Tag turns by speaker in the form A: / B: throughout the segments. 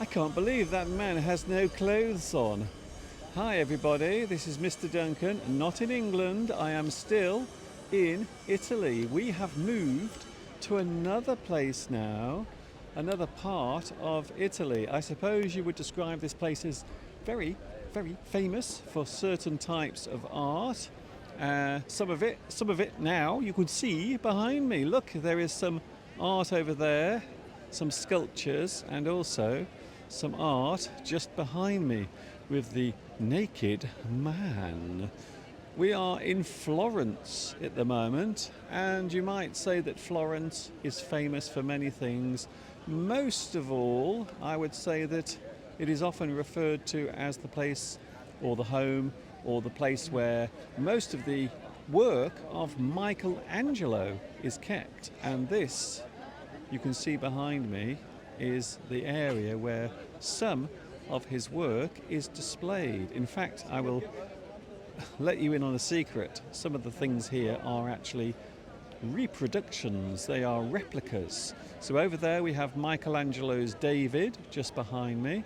A: I can't believe that man has no clothes on. Hi everybody, this is Mr. Duncan, not in England, I am still in Italy. We have moved to another place now, another part of Italy. I suppose you would describe this place as very, very famous for certain types of art. Some of it now you could see behind me. Look, there is some art over there, some sculptures, and also some art just behind me with the naked man. We are in Florence at the moment, and you might say that Florence is famous for many things. Most of all, I would say that it is often referred to as the place or the home or the place where most of the work of Michelangelo is kept. And this, you can see behind me, is the area where some of his work is displayed. In fact, I will let you in on a secret. Some of the things here are actually reproductions, they are replicas. So over there we have Michelangelo's David just behind me.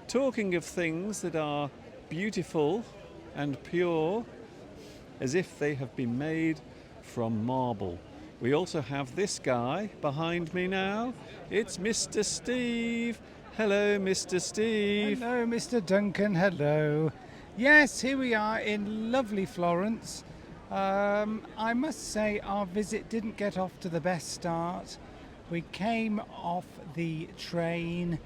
A: Talking of things that are beautiful and pure, as if they have been made from marble. We also have this guy behind me now. It's Mr. Steve. Hello, Mr. Steve.
B: Hello, Mr. Duncan. Hello. Yes, here we are in lovely Florence. I must say our visit didn't get off to the best start. We came off the train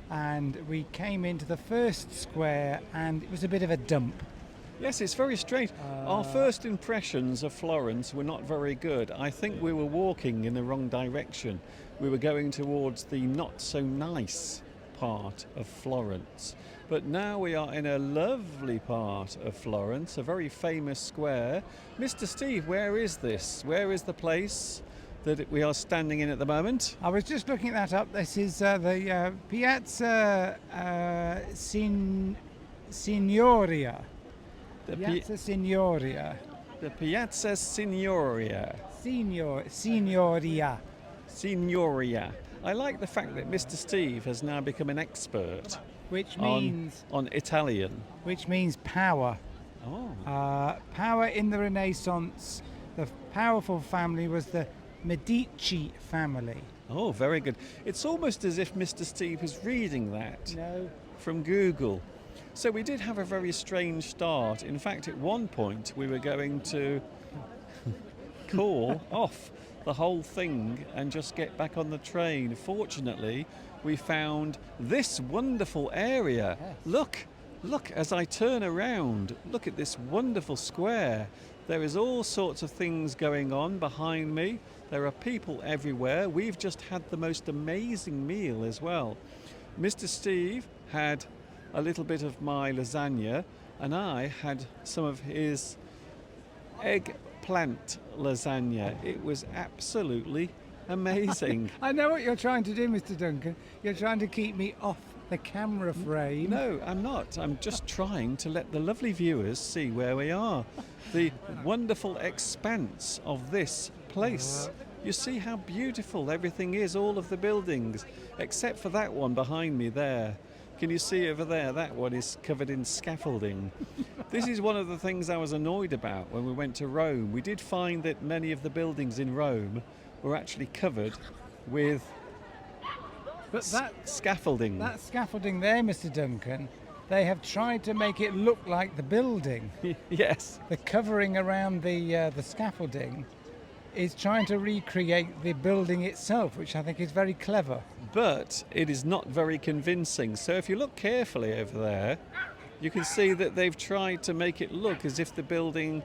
B: and we came into the first square and it was a bit of a dump.
A: Yes, it's very strange. Our first impressions of Florence were not very good. I think we were walking in the wrong direction. We were going towards the not so nice part of Florence. But now we are in a lovely part of Florence, a very famous square. Mr. Steve, where is this? Where is the place that we are standing in at the moment?
B: I was just looking that up. This is the Piazza Signoria. Piazza Signoria.
A: The Piazza Signoria.
B: Signoria.
A: Signoria. I like the fact that Mr. Steve has now become an expert
B: Which means
A: on Italian.
B: Which means power.
A: Oh.
B: Power in the Renaissance. The powerful family was the Medici family.
A: Oh, very good. It's almost as if Mr. Steve is reading that from Google. So we did have a very strange start. In fact, at one point we were going to call off the whole thing and just get back on the train. Fortunately, we found this wonderful area.
B: Yes.
A: Look, as I turn around, look at this wonderful square. There is all sorts of things going on behind me. There are people everywhere. We've just had the most amazing meal as well. Mr. Steve had a little bit of my lasagna and I had some of his eggplant lasagna. It was absolutely amazing.
B: I know what you're trying to do, Mr. Duncan. You're trying to keep me off the camera frame.
A: No, I'm not. I'm just trying to let the lovely viewers see where we are. The wonderful expanse of this place. You see how beautiful everything is, all of the buildings, except for that one behind me there. Can you see over there? That one is covered in scaffolding. This is one of the things I was annoyed about when we went to Rome. We did find that many of the buildings in Rome were actually covered with scaffolding.
B: That scaffolding there, Mr. Duncan, they have tried to make it look like the building.
A: Yes.
B: The covering around the scaffolding is trying to recreate the building itself, which I think is very clever.
A: But it is not very convincing. So if you look carefully over there, you can see that they've tried to make it look as if the building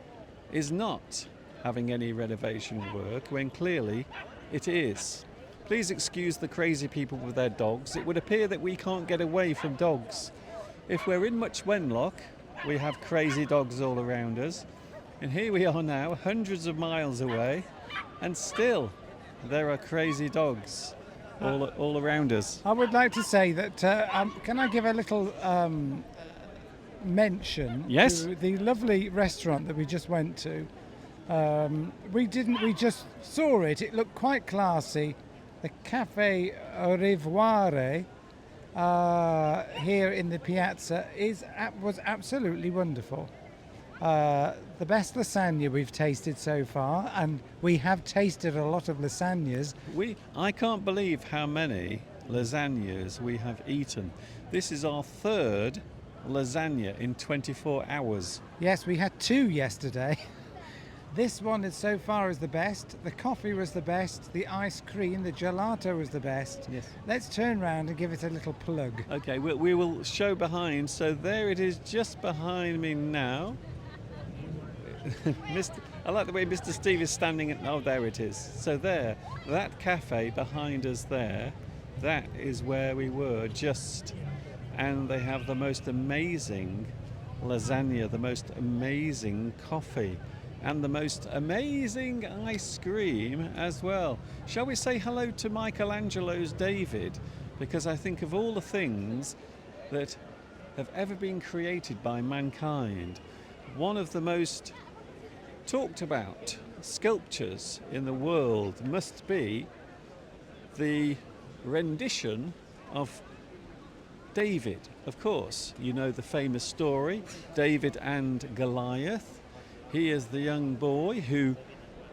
A: is not having any renovation work, when clearly it is. Please excuse the crazy people with their dogs. It would appear that we can't get away from dogs. If we're in Much Wenlock, we have crazy dogs all around us. And here we are now, hundreds of miles away, and still there are crazy dogs all around us.
B: I would like to say that, can I give a little mention
A: Yes.
B: to the lovely restaurant that we just went to? We just saw it. It looked quite classy. The Cafe Au Revoir. here in the piazza was absolutely wonderful. The best lasagna we've tasted so far, and we have tasted a lot of lasagnas.
A: I can't believe how many lasagnas we have eaten. This is our third lasagna in 24 hours.
B: Yes, we had 2 yesterday. This one is so far is the best. The coffee was the best. The ice cream, the gelato was the best.
A: Yes.
B: Let's turn round and give it a little plug.
A: Okay, we will show behind. So there it is, just behind me now. I like the way Mr. Steve is standing. Oh, there it is. So there, that cafe behind us there, that is where we were just. And they have the most amazing lasagna, the most amazing coffee, and the most amazing ice cream as well. Shall we say hello to Michelangelo's David? Because I think of all the things that have ever been created by mankind, one of the most talked about sculptures in the world must be the rendition of David. Of course, you know the famous story, David and Goliath. He is the young boy who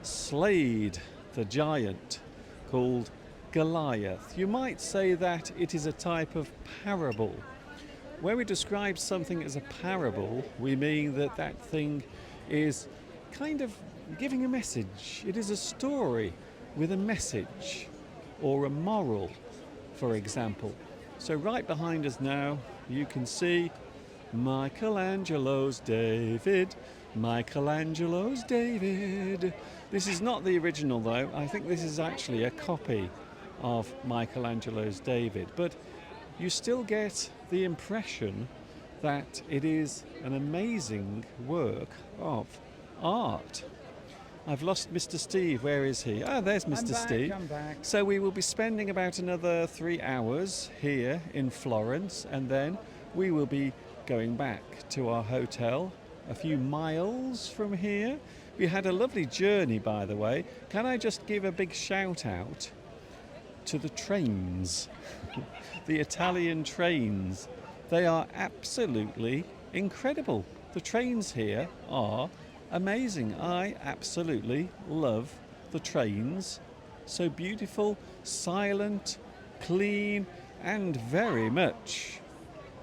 A: slayed the giant called Goliath. You might say that it is a type of parable. When we describe something as a parable, we mean that that thing is kind of giving a message. It is a story with a message or a moral, for example. So right behind us now, you can see Michelangelo's David. Michelangelo's David. This is not the original though. I think this is actually a copy of Michelangelo's David. But you still get the impression that it is an amazing work of art. I've lost Mr. Steve. Where is he? Ah, there's Mr. Steve.
B: I'm back.
A: So we will be spending about another 3 hours here in Florence, and then we will be going back to our hotel a few miles from here. We had a lovely journey, by the way. Can I just give a big shout out to the trains, the Italian trains. They are absolutely incredible. The trains here are amazing. I absolutely love the trains. So beautiful, silent, clean, and very much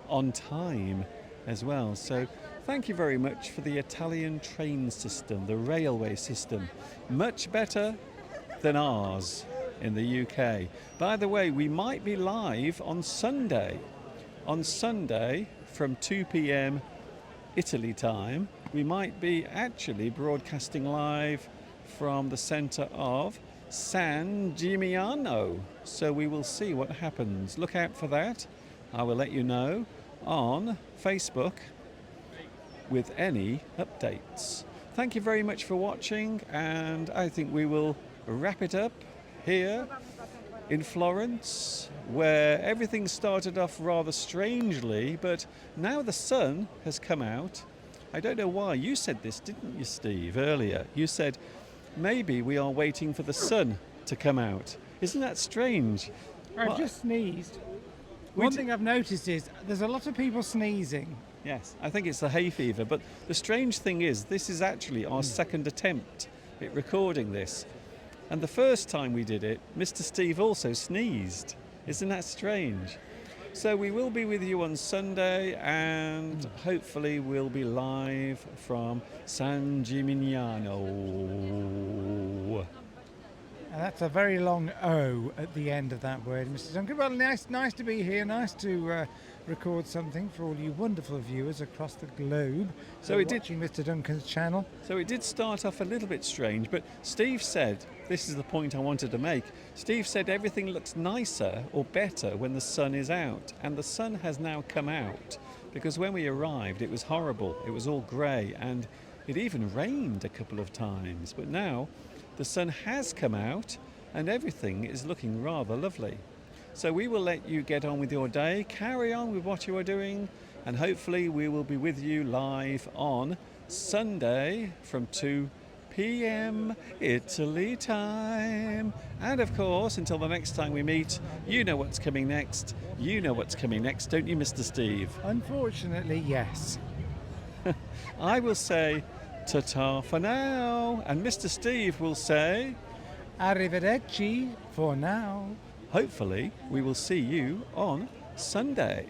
A: on time as well. So thank you very much for the Italian train system, the railway system. Much better than ours in the UK. By the way, we might be live on Sunday. On Sunday from 2 p.m. Italy time, we might be actually broadcasting live from the centre of San Gimignano. So we will see what happens. Look out for that. I will let you know on Facebook with any updates. Thank you very much for watching, and I think we will wrap it up here in Florence, where everything started off rather strangely, but now the sun has come out. I don't know why. You said this, didn't you, Steve, earlier? You said maybe we are waiting for the sun to come out. Isn't that strange?
B: I've just sneezed.
A: We
B: One
A: d-
B: thing I've noticed is there's a lot of people sneezing.
A: Yes, I think it's the hay fever, but the strange thing is this is actually our second attempt at recording this. And the first time we did it, Mr. Steve also sneezed. Isn't that strange? So we will be with you on Sunday, and hopefully we'll be live from San Gimignano.
B: And that's a very long O at the end of that word, Mr. Duncan. Well, nice to be here. Nice to record something for all you wonderful viewers across the globe.
A: So it did-
B: watching Mr. Duncan's channel.
A: So it did start off a little bit strange, but Steve said, this is the point I wanted to make, Steve said everything looks nicer or better when the sun is out. And the sun has now come out, because when we arrived it was horrible. It was all grey, and it even rained a couple of times. But now the sun has come out and everything is looking rather lovely. So we will let you get on with your day, carry on with what you are doing, and hopefully we will be with you live on Sunday from 2 p.m. Italy time. And of course, until the next time we meet, you know what's coming next. You know what's coming next, don't you, Mr. Steve?
B: Unfortunately, yes.
A: I will say ta-ta for now, and Mr. Steve will say,
B: Arrivederci for now.
A: hopefully we will see you on Sunday.